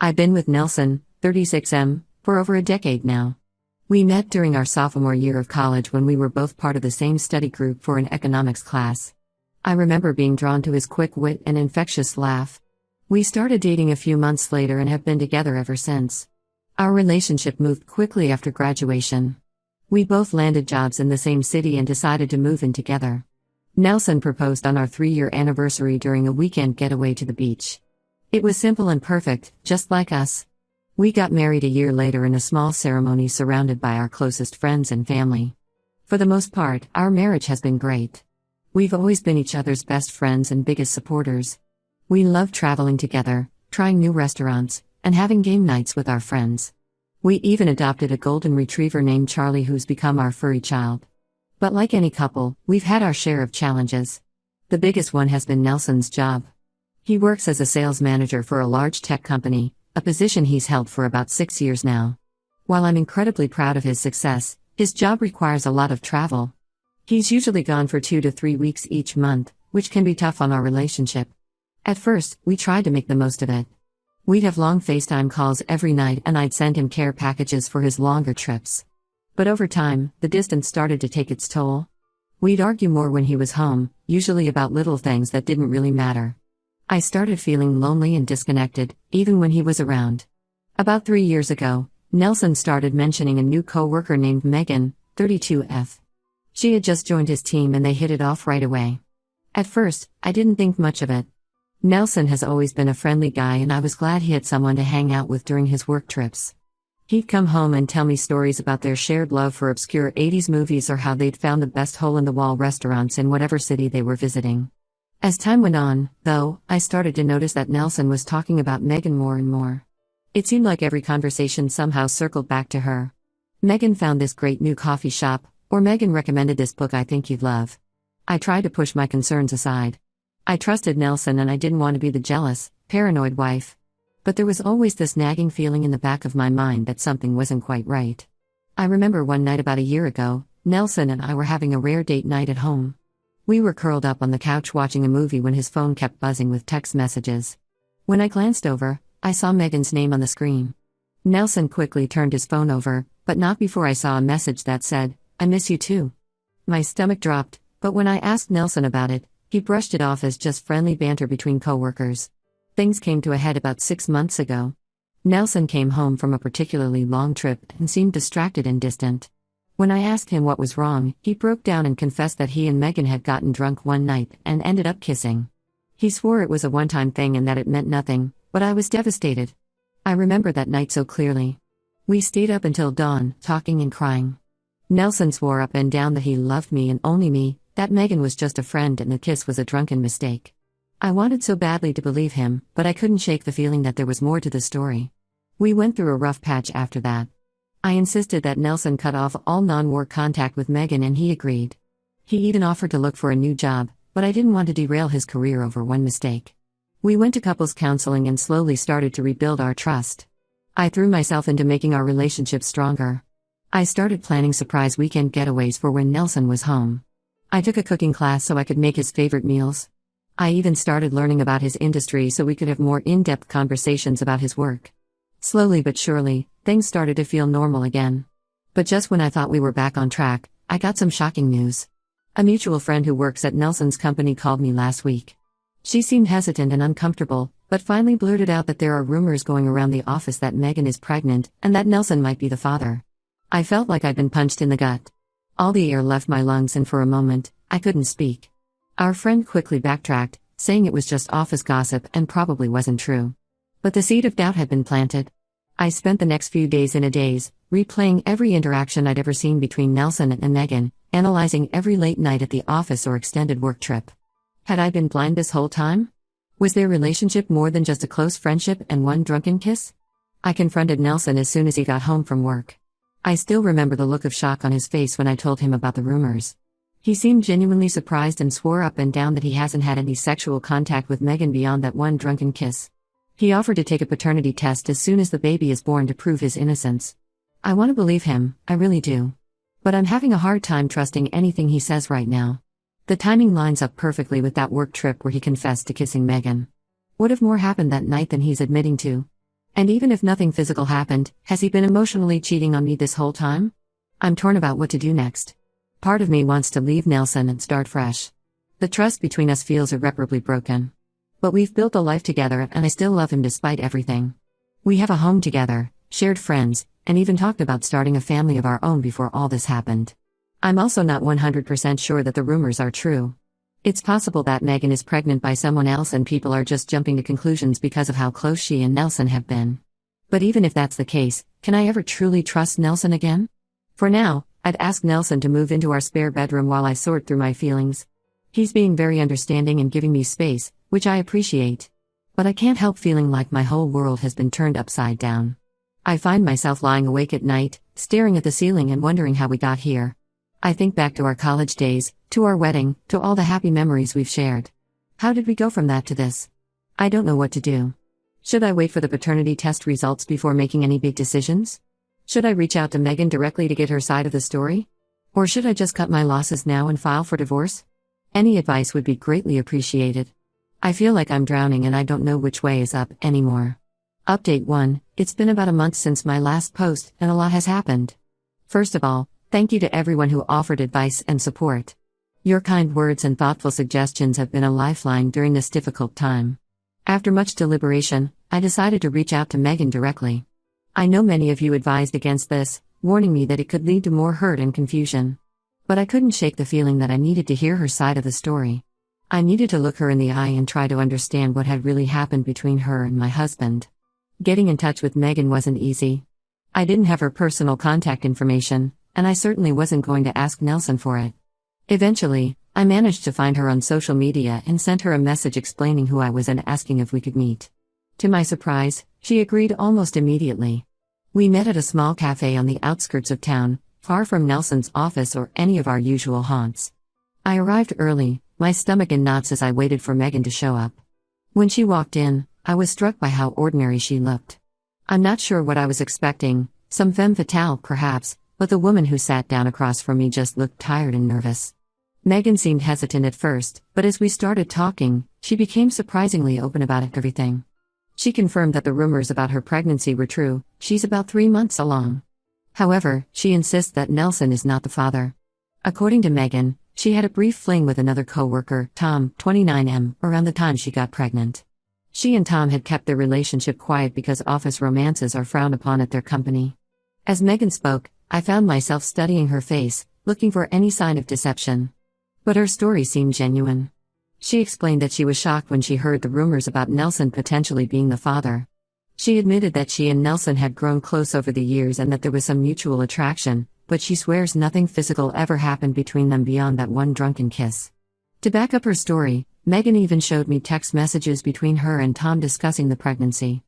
I've been with Nelson, 36M, for over a decade now. We met during our sophomore year of college when we were both part of the same study group for an economics class. I remember being drawn to his quick wit and infectious laugh. We started dating a few months later and have been together ever since. Our relationship moved quickly after graduation. We both landed jobs in the same city and decided to move in together. Nelson proposed on our 3-year anniversary during a weekend getaway to the beach. It was simple and perfect, just like us. We got married a year later in a small ceremony surrounded by our closest friends and family. For the most part, our marriage has been great. We've always been each other's best friends and biggest supporters. We love traveling together, trying new restaurants, and having game nights with our friends. We even adopted a golden retriever named Charlie who's become our furry child. But like any couple, we've had our share of challenges. The biggest one has been Nelson's job. He works as a sales manager for a large tech company, a position he's held for about 6 years now. While I'm incredibly proud of his success, his job requires a lot of travel. He's usually gone for 2 to 3 weeks each month, which can be tough on our relationship. At first, we tried to make the most of it. We'd have long FaceTime calls every night and I'd send him care packages for his longer trips. But over time, the distance started to take its toll. We'd argue more when he was home, usually about little things that didn't really matter. I started feeling lonely and disconnected, even when he was around. About 3 years ago, Nelson started mentioning a new coworker named Megan, 32F. She had just joined his team and they hit it off right away. At first, I didn't think much of it. Nelson has always been a friendly guy and I was glad he had someone to hang out with during his work trips. He'd come home and tell me stories about their shared love for obscure 80s movies or how they'd found the best hole-in-the-wall restaurants in whatever city they were visiting. As time went on, though, I started to notice that Nelson was talking about Megan more and more. It seemed like every conversation somehow circled back to her. Megan found this great new coffee shop, or Megan recommended this book I think you'd love. I tried to push my concerns aside. I trusted Nelson and I didn't want to be the jealous, paranoid wife. But there was always this nagging feeling in the back of my mind that something wasn't quite right. I remember one night about a year ago, Nelson and I were having a rare date night at home. We were curled up on the couch watching a movie when his phone kept buzzing with text messages. When I glanced over, I saw Megan's name on the screen. Nelson quickly turned his phone over, but not before I saw a message that said, "I miss you too." My stomach dropped, but when I asked Nelson about it, he brushed it off as just friendly banter between coworkers. Things came to a head about 6 months ago. Nelson came home from a particularly long trip and seemed distracted and distant. When I asked him what was wrong, he broke down and confessed that he and Megan had gotten drunk one night and ended up kissing. He swore it was a one-time thing and that it meant nothing, but I was devastated. I remember that night so clearly. We stayed up until dawn, talking and crying. Nelson swore up and down that he loved me and only me, that Megan was just a friend and the kiss was a drunken mistake. I wanted so badly to believe him, but I couldn't shake the feeling that there was more to the story. We went through a rough patch after that. I insisted that Nelson cut off all non-work contact with Megan and he agreed. He even offered to look for a new job, but I didn't want to derail his career over one mistake. We went to couples counseling and slowly started to rebuild our trust. I threw myself into making our relationship stronger. I started planning surprise weekend getaways for when Nelson was home. I took a cooking class so I could make his favorite meals. I even started learning about his industry so we could have more in-depth conversations about his work. Slowly but surely, things started to feel normal again. But just when I thought we were back on track, I got some shocking news. A mutual friend who works at Nelson's company called me last week. She seemed hesitant and uncomfortable, but finally blurted out that there are rumors going around the office that Megan is pregnant and that Nelson might be the father. I felt like I'd been punched in the gut. All the air left my lungs and for a moment, I couldn't speak. Our friend quickly backtracked, saying it was just office gossip and probably wasn't true. But the seed of doubt had been planted. I spent the next few days in a daze, replaying every interaction I'd ever seen between Nelson and Megan, analyzing every late night at the office or extended work trip. Had I been blind this whole time? Was their relationship more than just a close friendship and one drunken kiss? I confronted Nelson as soon as he got home from work. I still remember the look of shock on his face when I told him about the rumors. He seemed genuinely surprised and swore up and down that he hasn't had any sexual contact with Megan beyond that one drunken kiss. He offered to take a paternity test as soon as the baby is born to prove his innocence. I want to believe him, I really do. But I'm having a hard time trusting anything he says right now. The timing lines up perfectly with that work trip where he confessed to kissing Megan. What if more happened that night than he's admitting to? And even if nothing physical happened, has he been emotionally cheating on me this whole time? I'm torn about what to do next. Part of me wants to leave Nelson and start fresh. The trust between us feels irreparably broken. But we've built a life together and I still love him despite everything. We have a home together, shared friends, and even talked about starting a family of our own before all this happened. I'm also not 100% sure that the rumors are true. It's possible that Megan is pregnant by someone else and people are just jumping to conclusions because of how close she and Nelson have been. But even if that's the case, can I ever truly trust Nelson again? For now, I'd ask Nelson to move into our spare bedroom while I sort through my feelings. He's being very understanding and giving me space, which I appreciate. But I can't help feeling like my whole world has been turned upside down. I find myself lying awake at night, staring at the ceiling and wondering how we got here. I think back to our college days, to our wedding, to all the happy memories we've shared. How did we go from that to this? I don't know what to do. Should I wait for the paternity test results before making any big decisions? Should I reach out to Megan directly to get her side of the story? Or should I just cut my losses now and file for divorce? Any advice would be greatly appreciated. I feel like I'm drowning and I don't know which way is up anymore. Update 1, it's been about a month since my last post and a lot has happened. First of all, thank you to everyone who offered advice and support. Your kind words and thoughtful suggestions have been a lifeline during this difficult time. After much deliberation, I decided to reach out to Megan directly. I know many of you advised against this, warning me that it could lead to more hurt and confusion. But I couldn't shake the feeling that I needed to hear her side of the story. I needed to look her in the eye and try to understand what had really happened between her and my husband. Getting in touch with Megan wasn't easy. I didn't have her personal contact information, and I certainly wasn't going to ask Nelson for it. Eventually, I managed to find her on social media and sent her a message explaining who I was and asking if we could meet. To my surprise, she agreed almost immediately. We met at a small cafe on the outskirts of town, far from Nelson's office or any of our usual haunts. I arrived early, my stomach in knots as I waited for Megan to show up. When she walked in, I was struck by how ordinary she looked. I'm not sure what I was expecting, some femme fatale perhaps, but the woman who sat down across from me just looked tired and nervous. Megan seemed hesitant at first, but as we started talking, she became surprisingly open about everything. She confirmed that the rumors about her pregnancy were true, she's about 3 months along. However, she insists that Nelson is not the father. According to Megan, she had a brief fling with another co-worker, Tom, 29M, around the time she got pregnant. She and Tom had kept their relationship quiet because office romances are frowned upon at their company. As Megan spoke, I found myself studying her face, looking for any sign of deception. But her story seemed genuine. She explained that she was shocked when she heard the rumors about Nelson potentially being the father. She admitted that she and Nelson had grown close over the years and that there was some mutual attraction, but she swears nothing physical ever happened between them beyond that one drunken kiss. To back up her story, Megan even showed me text messages between her and Tom discussing the pregnancy.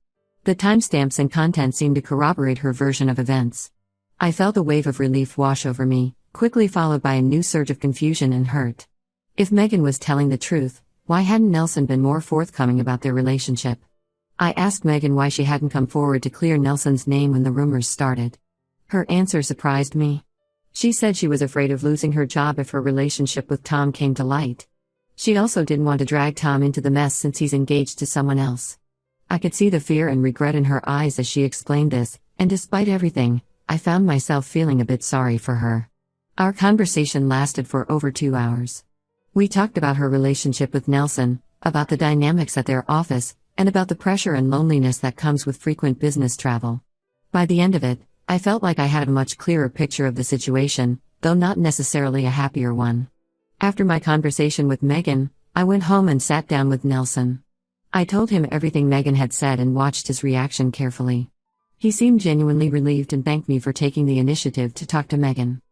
The timestamps and content seemed to corroborate her version of events. I felt a wave of relief wash over me, quickly followed by a new surge of confusion and hurt. If Megan was telling the truth, why hadn't Nelson been more forthcoming about their relationship? I asked Megan why she hadn't come forward to clear Nelson's name when the rumors started. Her answer surprised me. She said she was afraid of losing her job if her relationship with Tom came to light. She also didn't want to drag Tom into the mess since he's engaged to someone else. I could see the fear and regret in her eyes as she explained this, and despite everything, I found myself feeling a bit sorry for her. Our conversation lasted for over 2 hours. We talked about her relationship with Nelson, about the dynamics at their office, and about the pressure and loneliness that comes with frequent business travel. By the end of it, I felt like I had a much clearer picture of the situation, though not necessarily a happier one. After my conversation with Megan, I went home and sat down with Nelson. I told him everything Megan had said and watched his reaction carefully. He seemed genuinely relieved and thanked me for taking the initiative to talk to Megan.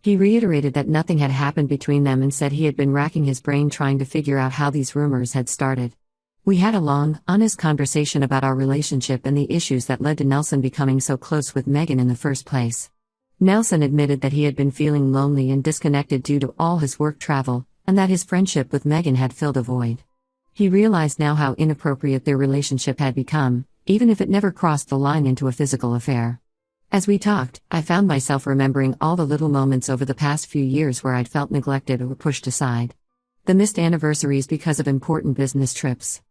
He reiterated that nothing had happened between them and said he had been racking his brain trying to figure out how these rumors had started. We had a long, honest conversation about our relationship and the issues that led to Nelson becoming so close with Megan in the first place. Nelson admitted that he had been feeling lonely and disconnected due to all his work travel, and that his friendship with Megan had filled a void. He realized now how inappropriate their relationship had become, even if it never crossed the line into a physical affair. As we talked, I found myself remembering all the little moments over the past few years where I'd felt neglected or pushed aside. The missed anniversaries because of important business trips.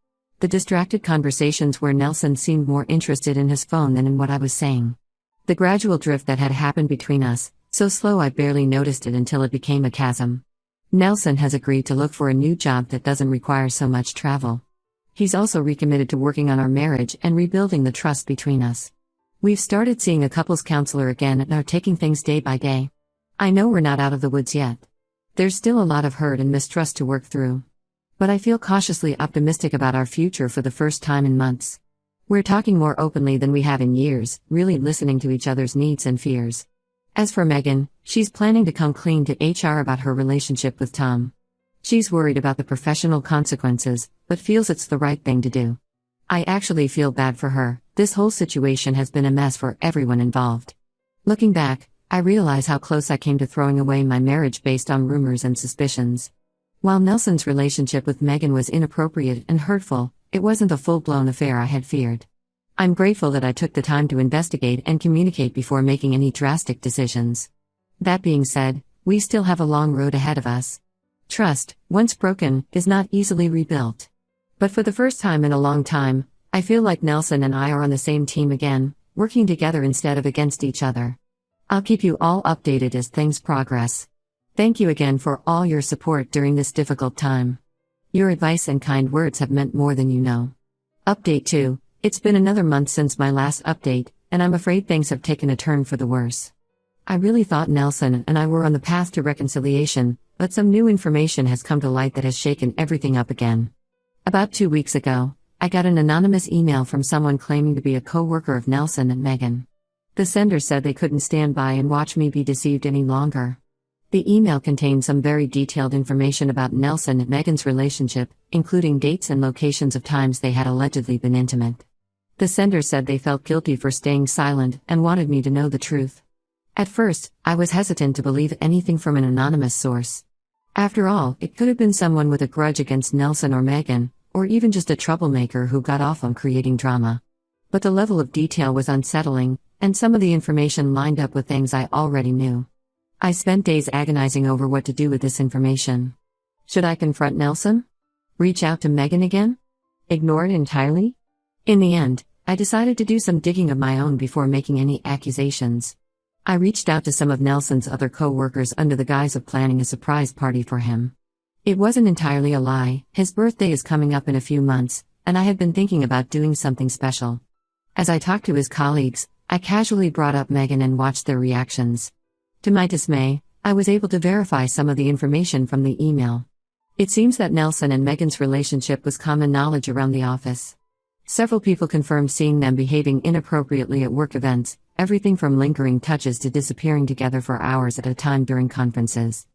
The distracted conversations where Nelson seemed more interested in his phone than in what I was saying. The gradual drift that had happened between us, so slow I barely noticed it until it became a chasm. Nelson has agreed to look for a new job that doesn't require so much travel. He's also recommitted to working on our marriage and rebuilding the trust between us. We've started seeing a couples counselor again and are taking things day by day. I know we're not out of the woods yet. There's still a lot of hurt and mistrust to work through. But I feel cautiously optimistic about our future for the first time in months. We're talking more openly than we have in years, really listening to each other's needs and fears. As for Megan, she's planning to come clean to HR about her relationship with Tom. She's worried about the professional consequences, but feels it's the right thing to do. I actually feel bad for her. This whole situation has been a mess for everyone involved. Looking back, I realize how close I came to throwing away my marriage based on rumors and suspicions. While Nelson's relationship with Megan was inappropriate and hurtful, it wasn't the full-blown affair I had feared. I'm grateful that I took the time to investigate and communicate before making any drastic decisions. That being said, we still have a long road ahead of us. Trust, once broken, is not easily rebuilt. But for the first time in a long time, I feel like Nelson and I are on the same team again, working together instead of against each other. I'll keep you all updated as things progress. Thank you again for all your support during this difficult time. Your advice and kind words have meant more than you know. Update 2. It's been another month since my last update, and I'm afraid things have taken a turn for the worse. I really thought Nelson and I were on the path to reconciliation, but some new information has come to light that has shaken everything up again. About 2 weeks ago, I got an anonymous email from someone claiming to be a co-worker of Nelson and Megan. The sender said they couldn't stand by and watch me be deceived any longer. The email contained some very detailed information about Nelson and Megan's relationship, including dates and locations of times they had allegedly been intimate. The sender said they felt guilty for staying silent and wanted me to know the truth. At first, I was hesitant to believe anything from an anonymous source. After all, it could have been someone with a grudge against Nelson or Megan, or even just a troublemaker who got off on creating drama. But the level of detail was unsettling, and some of the information lined up with things I already knew. I spent days agonizing over what to do with this information. Should I confront Nelson? Reach out to Megan again? Ignore it entirely? In the end, I decided to do some digging of my own before making any accusations. I reached out to some of Nelson's other co-workers under the guise of planning a surprise party for him. It wasn't entirely a lie. His birthday is coming up in a few months, and I had been thinking about doing something special. As I talked to his colleagues, I casually brought up Megan and watched their reactions. To my dismay, I was able to verify some of the information from the email. It seems that Nelson and Megan's relationship was common knowledge around the office. Several people confirmed seeing them behaving inappropriately at work events, everything from lingering touches to disappearing together for hours at a time during conferences.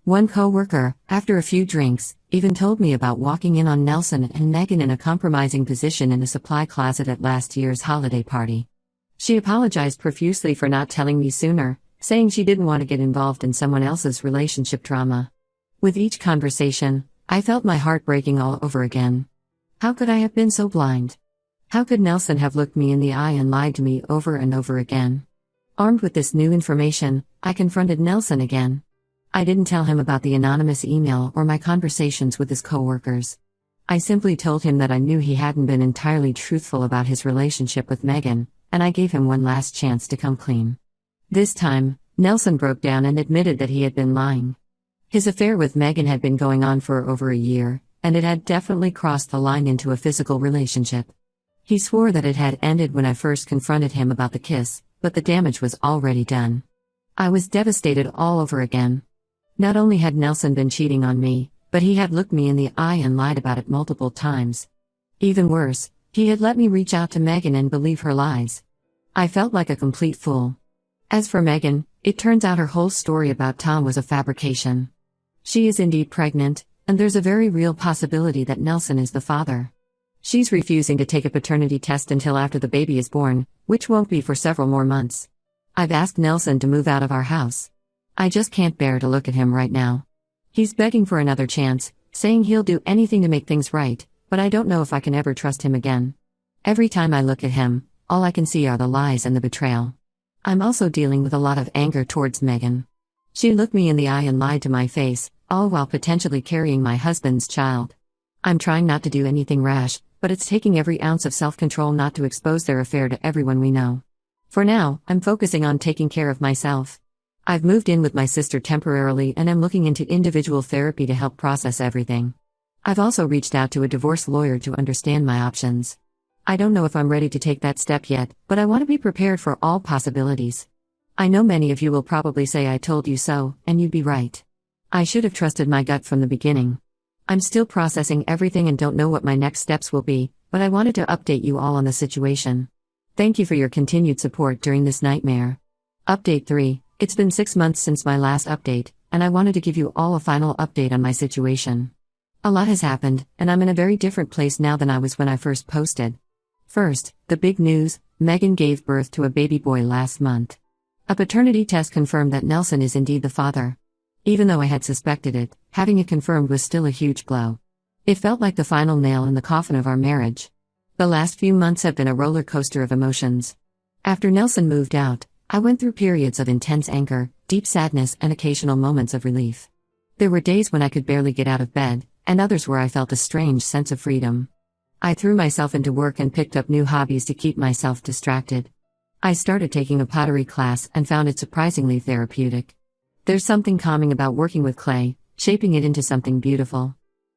One co-worker, after a few drinks, even told me about walking in on Nelson and Megan in a compromising position in a supply closet at last year's holiday party. She apologized profusely for not telling me sooner, saying she didn't want to get involved in someone else's relationship drama. With each conversation, I felt my heart breaking all over again. How could I have been so blind? How could Nelson have looked me in the eye and lied to me over and over again? Armed with this new information, I confronted Nelson again. I didn't tell him about the anonymous email or my conversations with his coworkers. I simply told him that I knew he hadn't been entirely truthful about his relationship with Megan, and I gave him one last chance to come clean. This time, Nelson broke down and admitted that he had been lying. His affair with Megan had been going on for over a year, and it had definitely crossed the line into a physical relationship. He swore that it had ended when I first confronted him about the kiss, but the damage was already done. I was devastated all over again. Not only had Nelson been cheating on me, but he had looked me in the eye and lied about it multiple times. Even worse, he had let me reach out to Megan and believe her lies. I felt like a complete fool. As for Megan, it turns out her whole story about Tom was a fabrication. She is indeed pregnant, and there's a very real possibility that Nelson is the father. She's refusing to take a paternity test until after the baby is born, which won't be for several more months. I've asked Nelson to move out of our house. I just can't bear to look at him right now. He's begging for another chance, saying he'll do anything to make things right, but I don't know if I can ever trust him again. Every time I look at him, all I can see are the lies and the betrayal. I'm also dealing with a lot of anger towards Megan. She looked me in the eye and lied to my face, all while potentially carrying my husband's child. I'm trying not to do anything rash, but it's taking every ounce of self-control not to expose their affair to everyone we know. For now, I'm focusing on taking care of myself. I've moved in with my sister temporarily and am looking into individual therapy to help process everything. I've also reached out to a divorce lawyer to understand my options. I don't know if I'm ready to take that step yet, but I want to be prepared for all possibilities. I know many of you will probably say I told you so, and you'd be right. I should have trusted my gut from the beginning. I'm still processing everything and don't know what my next steps will be, but I wanted to update you all on the situation. Thank you for your continued support during this nightmare. Update 3. It's been 6 months since my last update, and I wanted to give you all a final update on my situation. A lot has happened, and I'm in a very different place now than I was when I first posted. First, the big news: Megan gave birth to a baby boy last month. A paternity test confirmed that Nelson is indeed the father. Even though I had suspected it, having it confirmed was still a huge blow. It felt like the final nail in the coffin of our marriage. The last few months have been a roller coaster of emotions. After Nelson moved out, I went through periods of intense anger, deep sadness, and occasional moments of relief. There were days when I could barely get out of bed, and others where I felt a strange sense of freedom. I threw myself into work and picked up new hobbies to keep myself distracted. I started taking a pottery class and found it surprisingly therapeutic. There's something calming about working with clay, shaping it into something beautiful.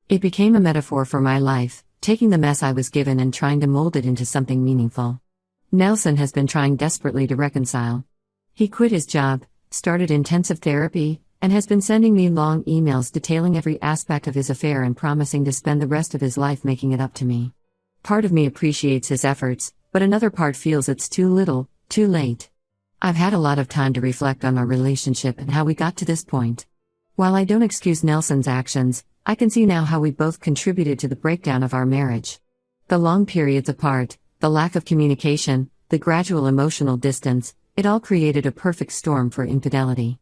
It became a metaphor for my life, taking the mess I was given and trying to mold it into something meaningful. Nelson has been trying desperately to reconcile. He quit his job, started intensive therapy, and has been sending me long emails detailing every aspect of his affair and promising to spend the rest of his life making it up to me. Part of me appreciates his efforts, but another part feels it's too little, too late. I've had a lot of time to reflect on our relationship and how we got to this point. While I don't excuse Nelson's actions, I can see now how we both contributed to the breakdown of our marriage. The long periods apart, the lack of communication, the gradual emotional distance, it all created a perfect storm for infidelity.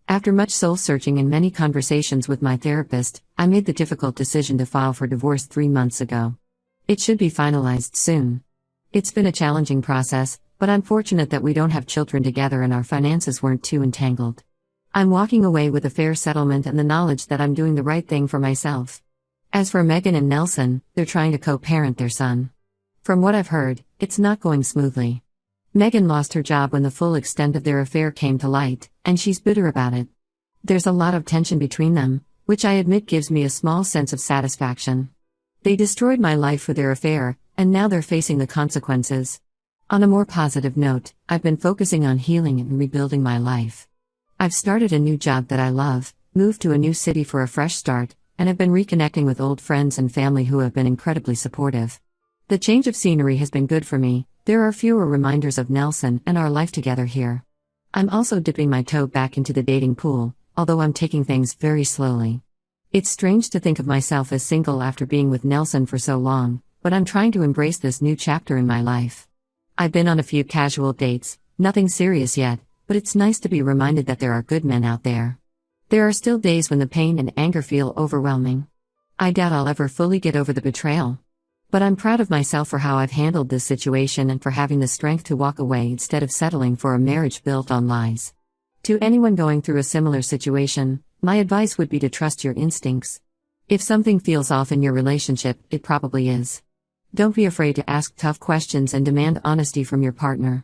After much soul-searching and many conversations with my therapist, I made the difficult decision to file for divorce 3 months ago. It should be finalized soon. It's been a challenging process, but I'm fortunate that we don't have children together and our finances weren't too entangled. I'm walking away with a fair settlement and the knowledge that I'm doing the right thing for myself. As for Megan and Nelson, they're trying to co-parent their son. From what I've heard, it's not going smoothly. Megan lost her job when the full extent of their affair came to light, and she's bitter about it. There's a lot of tension between them, which I admit gives me a small sense of satisfaction. They destroyed my life with their affair, and now they're facing the consequences. On a more positive note, I've been focusing on healing and rebuilding my life. I've started a new job that I love, moved to a new city for a fresh start, and have been reconnecting with old friends and family who have been incredibly supportive. The change of scenery has been good for me. There are fewer reminders of Nelson and our life together here. I'm also dipping my toe back into the dating pool, although I'm taking things very slowly. It's strange to think of myself as single after being with Nelson for so long, but I'm trying to embrace this new chapter in my life. I've been on a few casual dates, nothing serious yet, but it's nice to be reminded that there are good men out there. There are still days when the pain and anger feel overwhelming. I doubt I'll ever fully get over the betrayal. But I'm proud of myself for how I've handled this situation and for having the strength to walk away instead of settling for a marriage built on lies. To anyone going through a similar situation, my advice would be to trust your instincts. If something feels off in your relationship, it probably is. Don't be afraid to ask tough questions and demand honesty from your partner.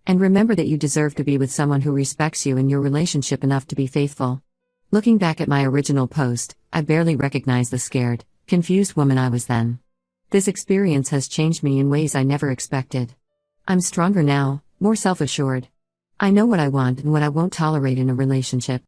And remember that you deserve to be with someone who respects you and your relationship enough to be faithful. Looking back at my original post, I barely recognized the scared, confused woman I was then. This experience has changed me in ways I never expected. I'm stronger now, more self-assured. I know what I want and what I won't tolerate in a relationship.